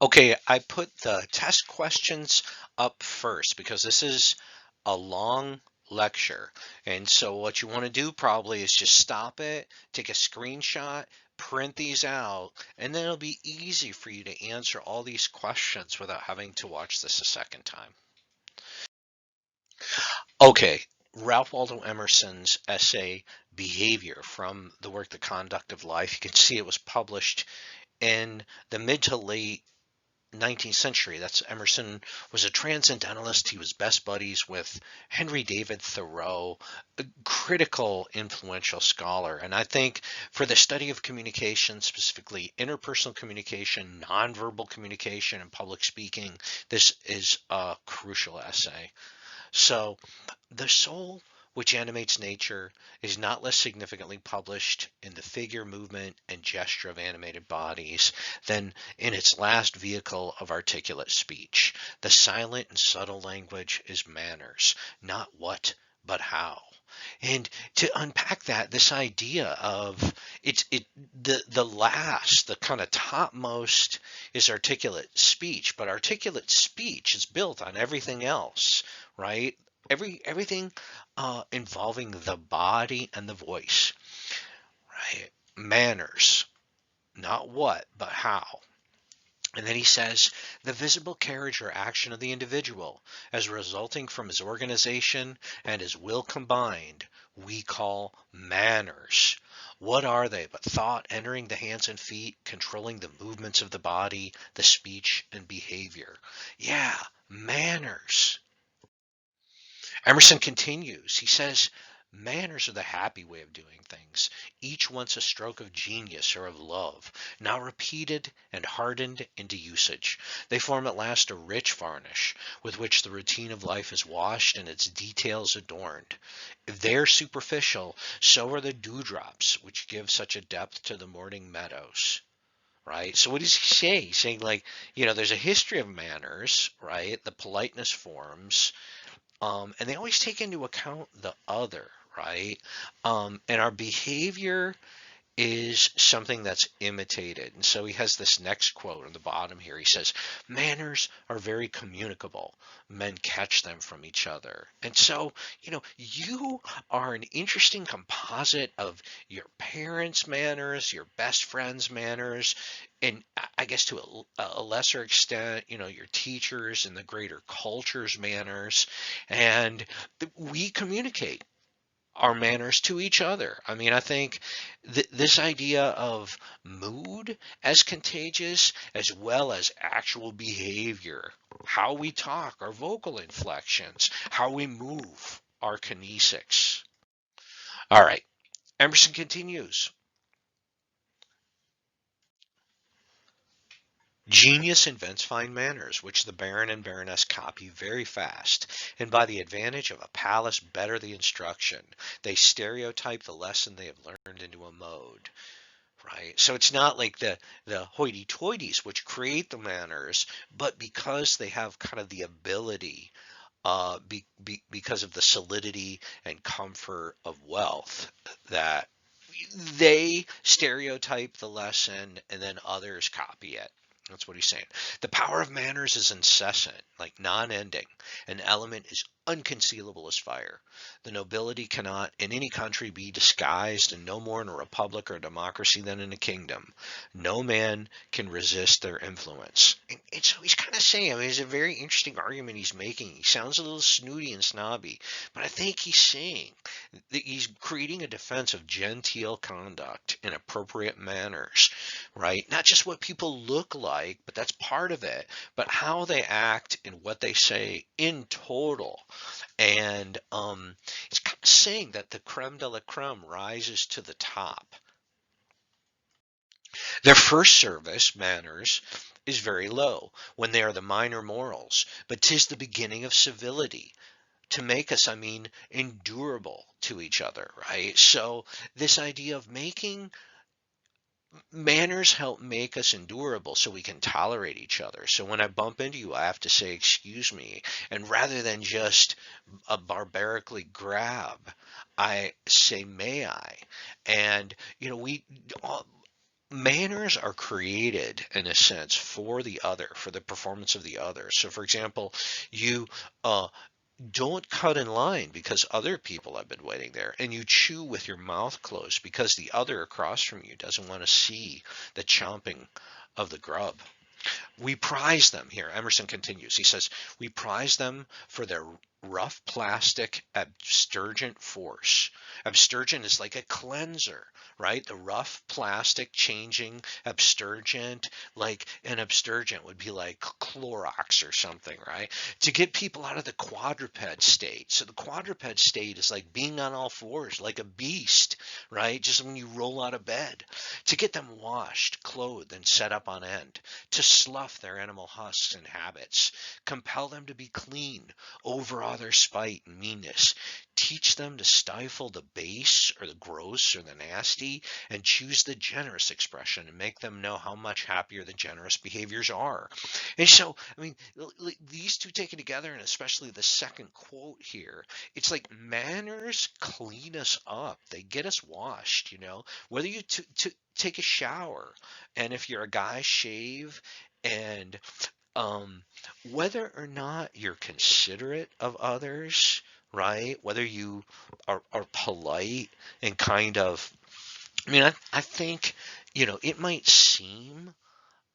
Okay, I put the test questions up first because this is a long lecture. And so what you want to do probably is just stop it, take a screenshot, print these out, and then it'll be easy for you to answer all these questions without having to watch this a second time. Okay, Ralph Waldo Emerson's essay Behavior from the work The Conduct of Life. You can see it was published in the mid to late 19th century. That's Emerson was a transcendentalist. He was best buddies with Henry David Thoreau, a critical, influential scholar. And I think for the study of communication, specifically interpersonal communication, nonverbal communication, and public speaking, this is a crucial essay. So the soul which animates nature is not less significantly published in the figure, movement, and gesture of animated bodies than in its last vehicle of articulate speech. The silent and subtle language is manners, not what, but how. And to unpack that, this idea of the kind of topmost is articulate speech, but articulate speech is built on everything else, right? Everything involving the body and the voice, right? Manners, not what, but how. And then he says the visible carriage or action of the individual as resulting from his organization and his will combined, we call manners. What are they but thought entering the hands and feet, controlling the movements of the body, the speech and behavior? Yeah, manners. Emerson continues. He says, manners are the happy way of doing things, each once a stroke of genius or of love, now repeated and hardened into usage. They form at last a rich varnish with which the routine of life is washed and its details adorned. If they're superficial, so are the dewdrops which give such a depth to the morning meadows. Right. So what does he say? He's saying like, there's a history of manners, right? The politeness forms, and they always take into account the other, right? And our behavior is something that's imitated. And so he has this next quote on the bottom here. He says, manners are very communicable. Men catch them from each other. And so, you are an interesting composite of your parents' manners, your best friend's manners, and I guess to a lesser extent, your teachers and the greater culture's manners. And we communicate our manners to each other. I mean, I think this idea of mood as contagious as well as actual behavior, how we talk, our vocal inflections, how we move, our kinesics. All right, Emerson continues. Genius invents fine manners, which the baron and baroness copy very fast, and by the advantage of a palace better the instruction. They stereotype the lesson they have learned into a mode. Right. So it's not like the hoity-toities which create the manners, but because they have kind of the ability, because of the solidity and comfort of wealth, that they stereotype the lesson and then others copy it. That's what he's saying. The power of manners is incessant, like non-ending. An element is unconcealable as fire. The nobility cannot in any country be disguised, and no more in a republic or a democracy than in a kingdom. No man can resist their influence. And so he's kind of saying, I mean, it's a very interesting argument he's making. He sounds a little snooty and snobby, but I think he's saying that he's creating a defense of genteel conduct and appropriate manners, right? Not just what people look like, but that's part of it, but how they act and what they say in total. And it's kind of saying that the creme de la creme rises to the top. Their first service, manners, is very low when they are the minor morals, but 'tis the beginning of civility. To make us, I mean, endurable to each other, right? So this idea of making manners help make us endurable so we can tolerate each other. So when I bump into you, I have to say, excuse me. And rather than just a barbarically grab, I say, may I? And, we Manners are created in a sense for the other, for the performance of the other. So, for example, you uh, don't cut in line because other people have been waiting there, and you chew with your mouth closed because the other across from you doesn't want to see the chomping of the grub. We prize them here. Emerson continues. He says, we prize them for their rough plastic abstergent force. Abstergent is like a cleanser, right? The rough plastic changing abstergent, like an abstergent would be like Clorox or something, right? To get people out of the quadruped state. So the quadruped state is like being on all fours, like a beast, right? Just when you roll out of bed. To get them washed, clothed, and set up on end, to slough their animal husks and habits, compel them to be clean, overawe their spite and meanness, teach them to stifle the base or the gross or the nasty, and choose the generous expression and make them know how much happier the generous behaviors are. And so, I mean, these two taken together, and especially the second quote here, it's like manners clean us up. They get us washed, whether you take a shower, and if you're a guy, shave, and um, whether or not you're considerate of others, right? Whether you are polite and kind of, I mean, I think, it might seem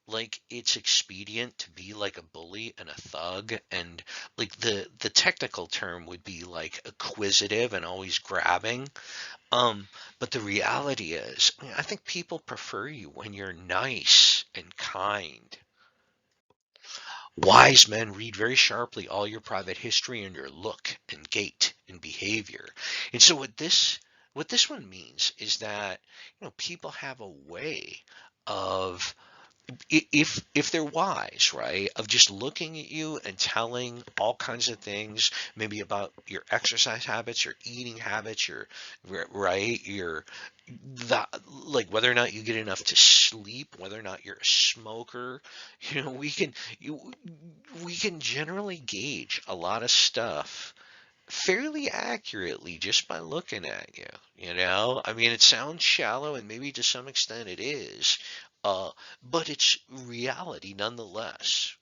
like it's expedient to be like a bully and a thug, and like the technical term would be like acquisitive and always grabbing. But the reality is, I mean, I think people prefer you when you're nice and kind. Wise men read very sharply all your private history and your look and gait and behavior. And so what this one means is that people have a way of, if they're wise, right, of just looking at you and telling all kinds of things, maybe about your exercise habits, your eating habits, right, like whether or not you get enough to sleep, whether or not you're a smoker, you, we can generally gauge a lot of stuff fairly accurately just by looking at you. I mean, it sounds shallow, and maybe to some extent it is, uh, but it's reality nonetheless.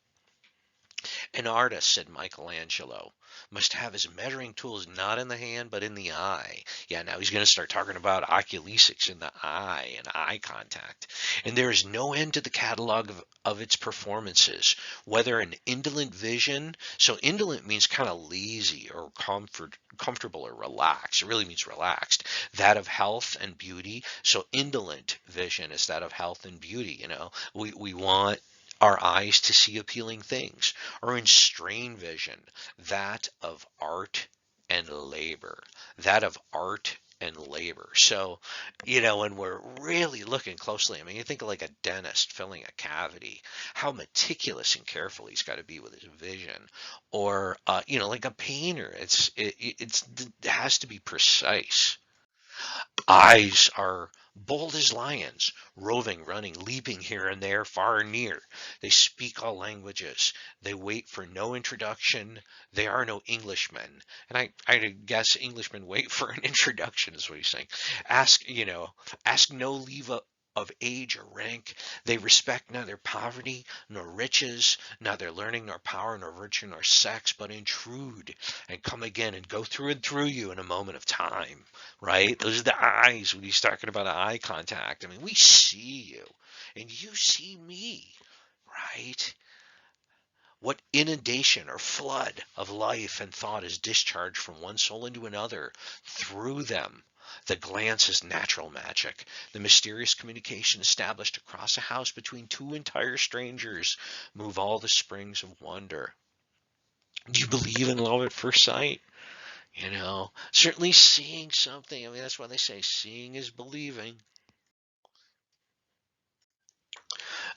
An artist, said Michelangelo, must have his measuring tools not in the hand but in the eye. Yeah, now he's going to start talking about oculesics in the eye and eye contact. And there is no end to the catalog of its performances, whether an indolent vision, so indolent means kind of lazy or comfortable or relaxed. It really means relaxed. That of health and beauty. So indolent vision is that of health and beauty. We want our eyes to see appealing things, or in strain vision, that of art and labor, that of art and labor. So, when we're really looking closely, I mean, you think of like a dentist filling a cavity, how meticulous and careful he's got to be with his vision, or like a painter, it has to be precise. Eyes are bold as lions, roving, running, leaping here and there, far and near. They speak all languages. They wait for no introduction. They are no Englishmen. And I guess Englishmen wait for an introduction is what he's saying. Ask no leave of age or rank. They respect neither poverty nor riches, neither learning nor power nor virtue nor sex, but intrude and come again and go through and through you in a moment of time, right? Those are the eyes when he's talking about eye contact. I mean, we see you and you see me, right? What inundation or flood of life and thought is discharged from one soul into another through them. The glance is natural magic, the mysterious communication established across a house between two entire strangers move all the springs of wonder. Do you believe in love at first sight? Certainly seeing something. I mean, that's why they say seeing is believing.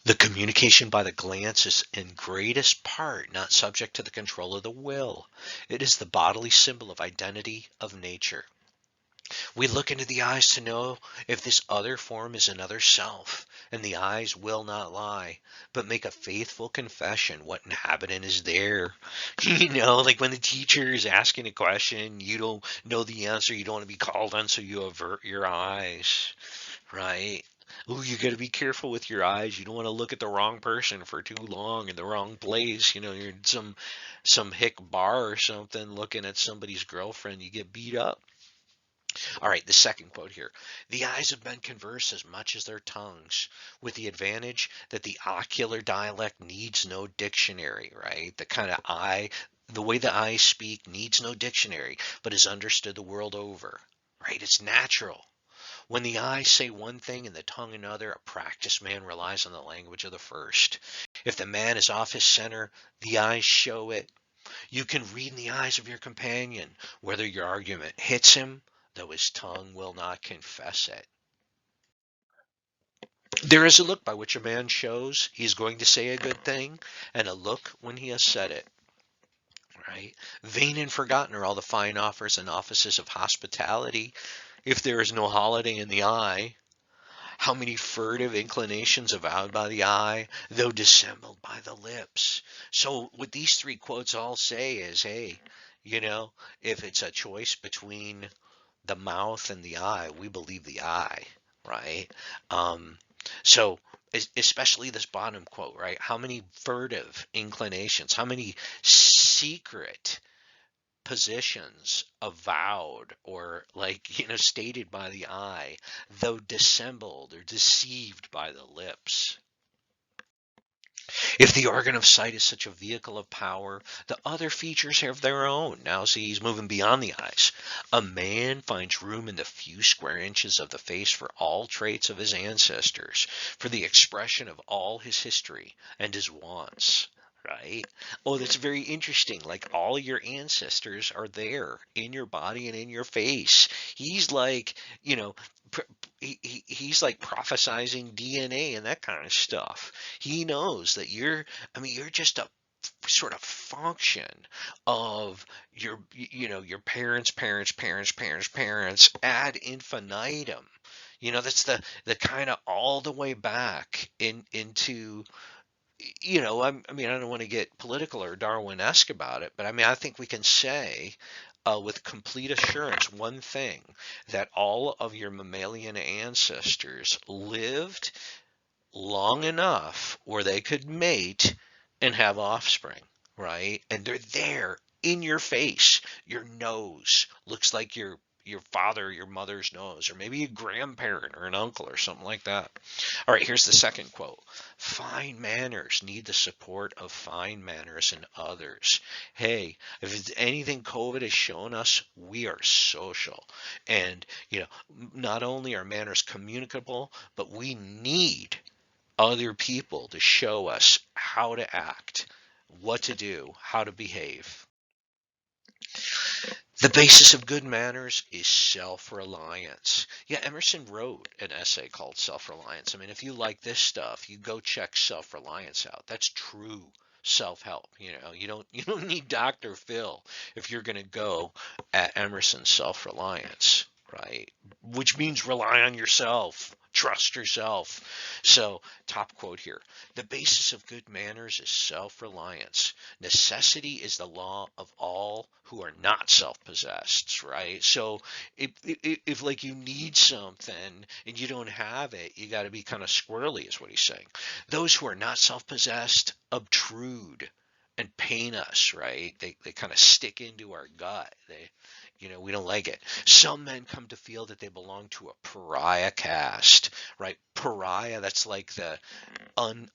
The communication by the glance is in greatest part not subject to the control of the will. It is the bodily symbol of identity of nature. We look into the eyes to know if this other form is another self, and the eyes will not lie, but make a faithful confession what inhabitant is there. Like when the teacher is asking a question, you don't know the answer, you don't want to be called on, so you avert your eyes, right? Ooh, you got to be careful with your eyes. You don't want to look at the wrong person for too long in the wrong place. You know, you're in some hick bar or something looking at somebody's girlfriend, you get beat up. All right, the second quote here. The eyes of men converse as much as their tongues, with the advantage that the ocular dialect needs no dictionary, right? The kind of eye, the way the eyes speak needs no dictionary, but is understood the world over, right? It's natural. When the eyes say one thing and the tongue another, a practiced man relies on the language of the first. If the man is off his center, the eyes show it. You can read in the eyes of your companion whether your argument hits him, though his tongue will not confess it. There is a look by which a man shows he is going to say a good thing, and a look when he has said it. Right? Vain and forgotten are all the fine offers and offices of hospitality, if there is no holiday in the eye. How many furtive inclinations avowed by the eye, though dissembled by the lips. So what these three quotes all say is, hey, you know, if it's a choice between the mouth and the eye, we believe the eye, right? Um, so especially this bottom quote, right? How many furtive inclinations, how many secret positions avowed or like stated by the eye, though dissembled or deceived by the lips. If the organ of sight is such a vehicle of power, the other features have their own. Now see, he's moving beyond the eyes. A man finds room in the few square inches of the face for all traits of his ancestors, for the expression of all his history and his wants. Right? Oh, that's very interesting. Like all your ancestors are there in your body and in your face. He's like, you know, pr- he's like prophesizing DNA and that kind of stuff. He knows that you're just a sort of function of your parents ad infinitum. That's the kind of all the way back into I don't want to get political or Darwin-esque about it, but I mean, I think we can say with complete assurance one thing, that all of your mammalian ancestors lived long enough where they could mate and have offspring, right? And they're there in your face. Your nose looks like your father, your mother's nose, or maybe a grandparent or an uncle or something like that. All right, here's the second quote. Fine manners need the support of fine manners in others. Hey, if it's anything COVID has shown us, we are social. And, not only are manners communicable, but we need other people to show us how to act, what to do, how to behave. The basis of good manners is self-reliance. Yeah, Emerson wrote an essay called Self-Reliance. I mean, if you like this stuff, you go check self-reliance out. That's true self-help. You don't need Dr. Phil if you're going to go at Emerson's self-reliance, right? Which means rely on yourself. Trust yourself. So, top quote here. The basis of good manners is self-reliance. Necessity is the law of all who are not self-possessed, right? So if like you need something and you don't have it, you got to be kind of squirrely, is what he's saying. Those who are not self-possessed obtrude and pain us, right? They kind of stick into our gut. We don't like it. Some men come to feel that they belong to a pariah caste, right? Pariah, that's like the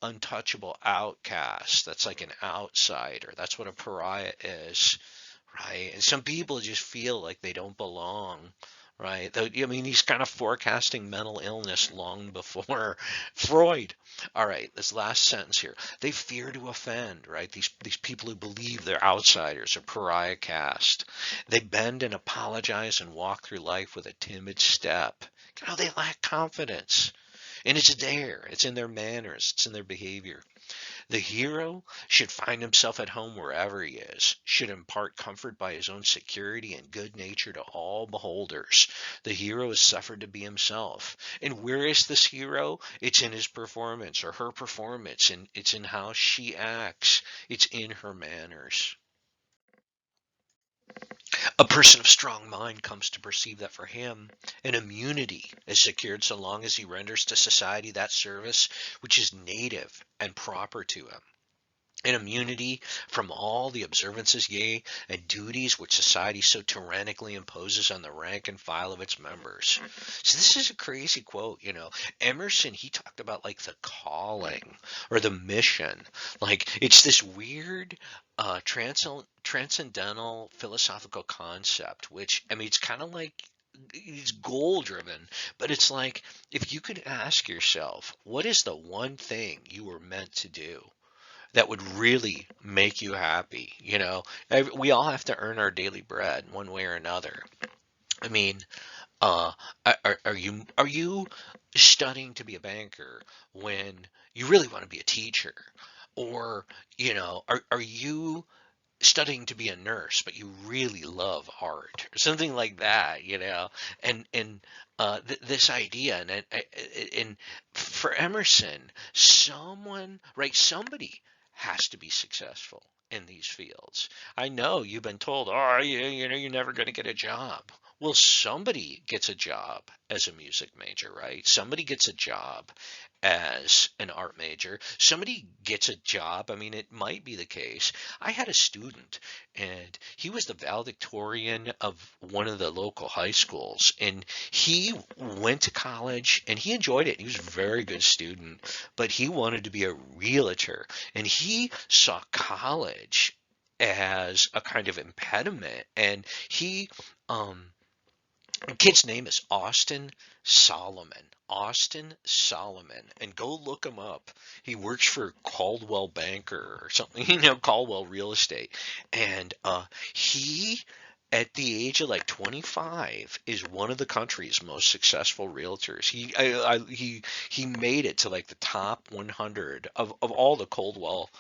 untouchable outcast. That's like an outsider. That's what a pariah is, right? And some people just feel like they don't belong, right? I mean, he's kind of forecasting mental illness long before Freud. All right, this last sentence here. They fear to offend, right? These people who believe they're outsiders or pariah caste. They bend and apologize and walk through life with a timid step. They lack confidence. And it's there. It's in their manners. It's in their behavior. The hero should find himself at home wherever he is, should impart comfort by his own security and good nature to all beholders. The hero is suffered to be himself. And where is this hero? It's in his performance or her performance, and it's in how she acts. It's in her manners. A person of strong mind comes to perceive that for him an immunity is secured so long as he renders to society that service which is native and proper to him. An immunity from all the observances, yea, and duties which society so tyrannically imposes on the rank and file of its members. So this is a crazy quote, you know. Emerson, he talked about like the calling or the mission. Like it's this weird transcendental philosophical concept, which I mean it's kind of like it's goal driven, but it's like if you could ask yourself, what is the one thing you were meant to do that would really make you happy? You know, we all have to earn our daily bread one way or another. I mean, uh, are you studying to be a banker when you really want to be a teacher, or you know, are you studying to be a nurse, but you really love art or something like that, you know? This idea, and for Emerson, somebody has to be successful in these fields. I know you've been told, oh, you know, you're never going to get a job. Well, somebody gets a job as a music major, right? Somebody gets a job as an art major. Somebody gets a job. I mean, it might be the case. I had a student, and he was the valedictorian of one of the local high schools, and he went to college and he enjoyed it. He was a very good student, but he wanted to be a realtor, and he saw college as a kind of impediment, and he um the kid's name is Austin Solomon. Austin Solomon. And go look him up. He works for Caldwell Banker or something, you know, Caldwell Real Estate. And he, at the age of like 25, is one of the country's most successful realtors. He made it to like the top 100 of all the Caldwell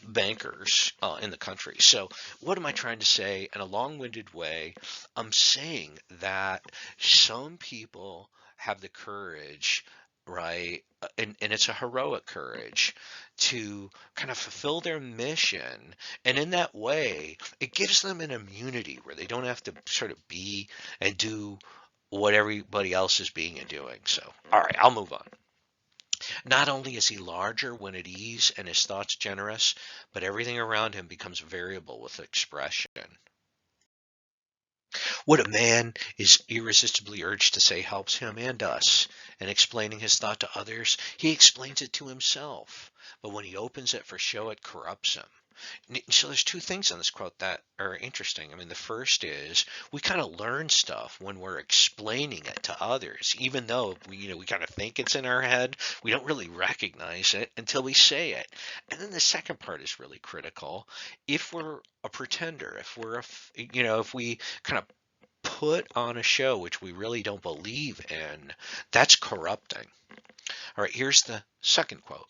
bankers in the country. So, what am I trying to say in a long winded way? I'm saying that some people have the courage, right? And it's a heroic courage to kind of fulfill their mission. And in that way, it gives them an immunity where they don't have to sort of be and do what everybody else is being and doing. So, all right, I'll move on. Not only is he larger when at ease and his thoughts generous, but everything around him becomes variable with expression. What a man is irresistibly urged to say helps him and us. In explaining his thought to others, he explains it to himself. But when he opens it for show, it corrupts him. So there's two things in this quote that are interesting. I mean, the first is we kind of learn stuff when we're explaining it to others, even though we kind of think it's in our head. We don't really recognize it until we say it. And then the second part is really critical. If we're a pretender, if we kind of put on a show which we really don't believe in, that's corrupting. All right, here's the second quote.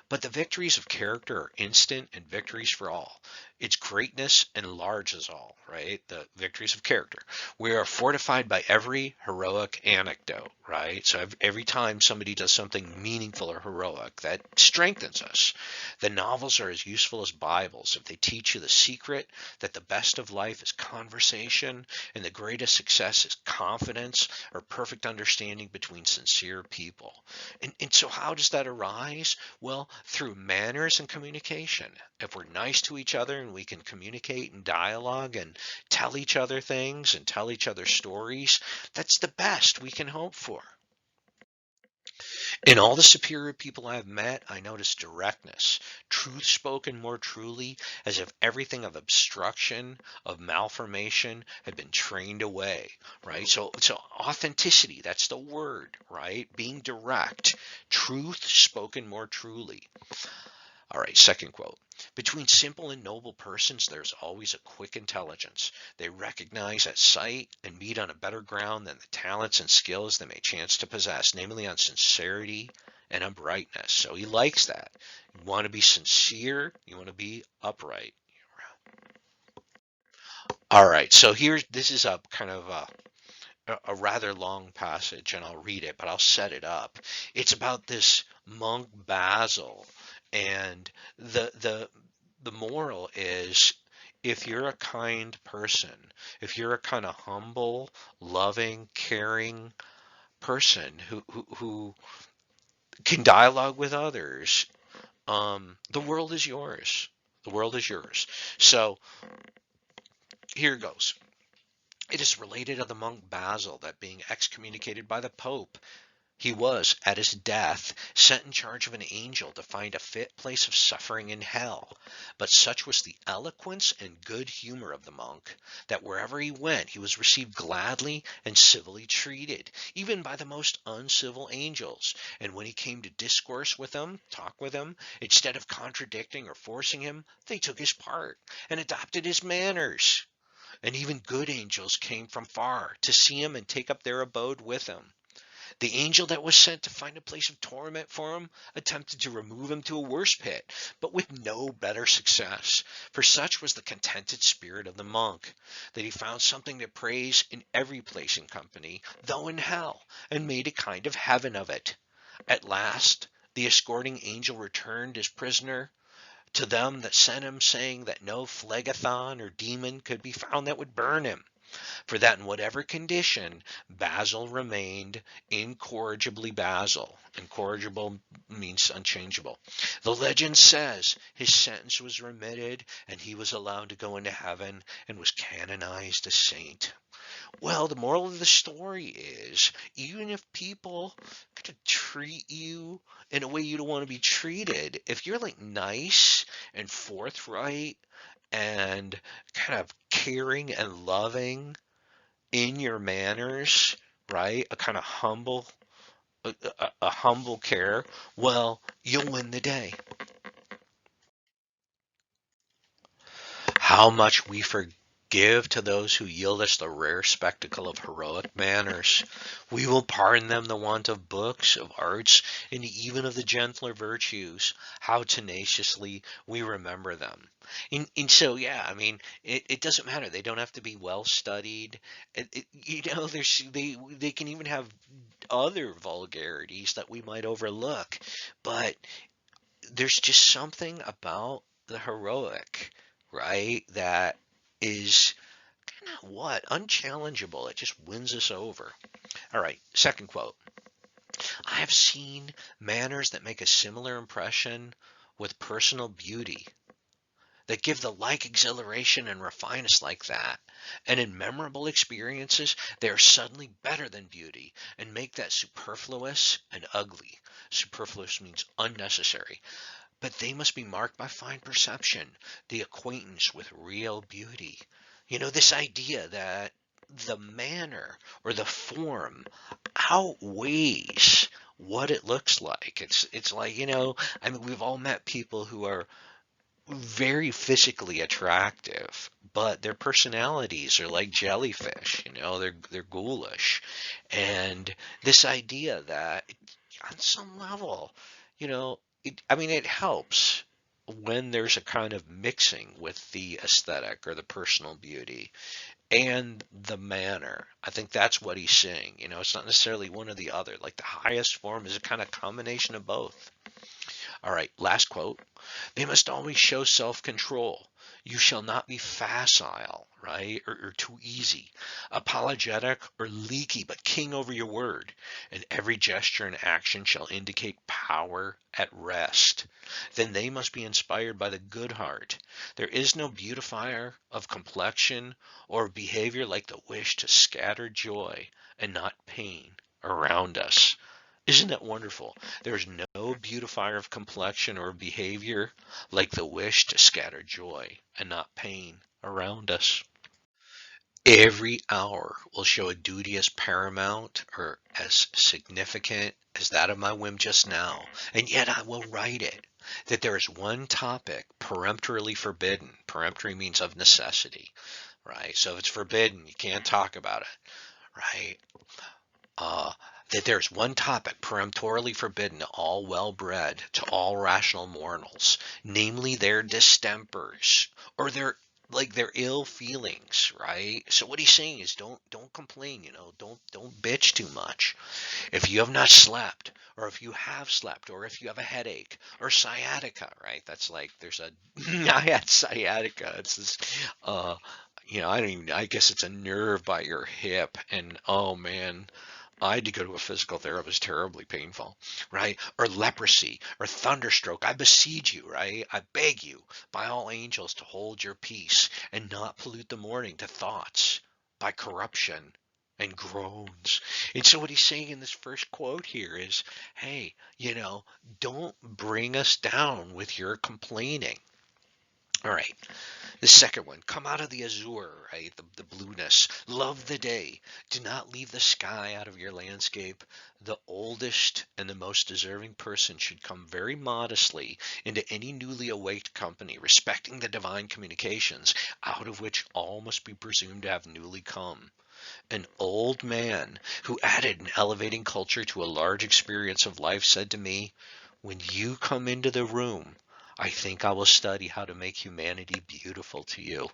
But the victories of character are instant and victories for all. Its greatness enlarges all, right? The victories of character. We are fortified by every heroic anecdote, right? So every time somebody does something meaningful or heroic, that strengthens us. The novels are as useful as Bibles if they teach you the secret that the best of life is conversation and the greatest success is confidence or perfect understanding between sincere people. And so how does that arise? Well, through manners and communication. If we're nice to each other and we can communicate and dialogue and tell each other things and tell each other stories, that's the best we can hope for. In all the superior people I have met, I notice directness, truth spoken more truly, as if everything of obstruction, of malformation had been trained away, right? So authenticity, that's the word, right? Being direct, truth spoken more truly. All right, second quote. Between simple and noble persons, there's always a quick intelligence. They recognize at sight and meet on a better ground than the talents and skills they may chance to possess, namely on sincerity and uprightness. So he likes that. You want to be sincere, you want to be upright. All right, so this is a kind of a rather long passage, and I'll read it, but I'll set it up. It's about this monk Basil, and the the moral is if you're a kind person, if you're a kind of humble, loving, caring person who can dialogue with others, the world is yours. The world is yours. So here goes. It is related of the monk Basil that being excommunicated by the Pope, he was, at his death, sent in charge of an angel to find a fit place of suffering in hell. But such was the eloquence and good humor of the monk, that wherever he went he was received gladly and civilly treated, even by the most uncivil angels. And when he came to discourse with them, talk with them, instead of contradicting or forcing him, they took his part and adopted his manners. And even good angels came from far to see him and take up their abode with him. The angel that was sent to find a place of torment for him attempted to remove him to a worse pit, but with no better success. For such was the contented spirit of the monk, that he found something to praise in every place and company, though in hell, and made a kind of heaven of it. At last, the escorting angel returned his prisoner to them that sent him, saying that no phlegethon or demon could be found that would burn him, for that in whatever condition Basil remained incorrigibly Basil. Incorrigible means unchangeable. The legend says his sentence was remitted and he was allowed to go into heaven and was canonized a saint. Well, the moral of the story is, even if people kind of treat you in a way you don't want to be treated, if you're like nice and forthright and kind of caring and loving in your manners, right? A kind of humble, a humble care. Well, you'll win the day. How much we forgive to those who yield us the rare spectacle of heroic manners. We will pardon them the want of books, of arts, and even of the gentler virtues. How tenaciously we remember them. And so, yeah, I mean, it doesn't matter. They don't have to be well studied. They can even have other vulgarities that we might overlook, but there's just something about the heroic, right? That is kind of what? Unchallengeable. It just wins us over. All right, second quote. I have seen manners that make a similar impression with personal beauty, that give the like exhilaration and refine us like that. And in memorable experiences, they are suddenly better than beauty and make that superfluous and ugly. Superfluous means unnecessary, but they must be marked by fine perception, the acquaintance with real beauty. This idea that the manner or the form outweighs what it looks like. It's like, I mean, we've all met people who are very physically attractive, but their personalities are like jellyfish, they're ghoulish. And this idea that on some level, I mean, it helps when there's a kind of mixing with the aesthetic or the personal beauty and the manner. I think that's what he's saying. It's not necessarily one or the other. Like the highest form is a kind of combination of both. All right, last quote. They must always show self-control. You shall not be facile, right? Or too easy, apologetic or leaky, but king over your word. And every gesture and action shall indicate power at rest. Then they must be inspired by the good heart. There is no beautifier of complexion or of behavior like the wish to scatter joy and not pain around us. Isn't that wonderful? There's no beautifier of complexion or behavior like the wish to scatter joy and not pain around us. Every hour will show a duty as paramount or as significant as that of my whim just now, and yet I will write it, that there is one topic peremptorily forbidden. Peremptory means of necessity, right? So if it's forbidden, you can't talk about it, right? That there's one topic peremptorily forbidden to all well-bred, to all rational mortals, namely their distempers, or their like their ill feelings, right? So what he's saying is don't complain, don't bitch too much. If you have not slept, or if you have slept, or if you have a headache or sciatica, right? That's like there's a I had sciatica. It's this uh I don't even I guess it's a nerve by your hip, and oh man, I had to go to a physical therapist, terribly painful, right? Or leprosy or thunderstroke. I beseech you, right? I beg you, by all angels, to hold your peace and not pollute the morning to thoughts by corruption and groans. And so what he's saying in this first quote here is, hey, don't bring us down with your complaining. All right. The second one, come out of the azure, right? The blueness. Love the day. Do not leave the sky out of your landscape. The oldest and the most deserving person should come very modestly into any newly awaked company, respecting the divine communications, out of which all must be presumed to have newly come. An old man who added an elevating culture to a large experience of life said to me, when you come into the room, I think I will study how to make humanity beautiful to you.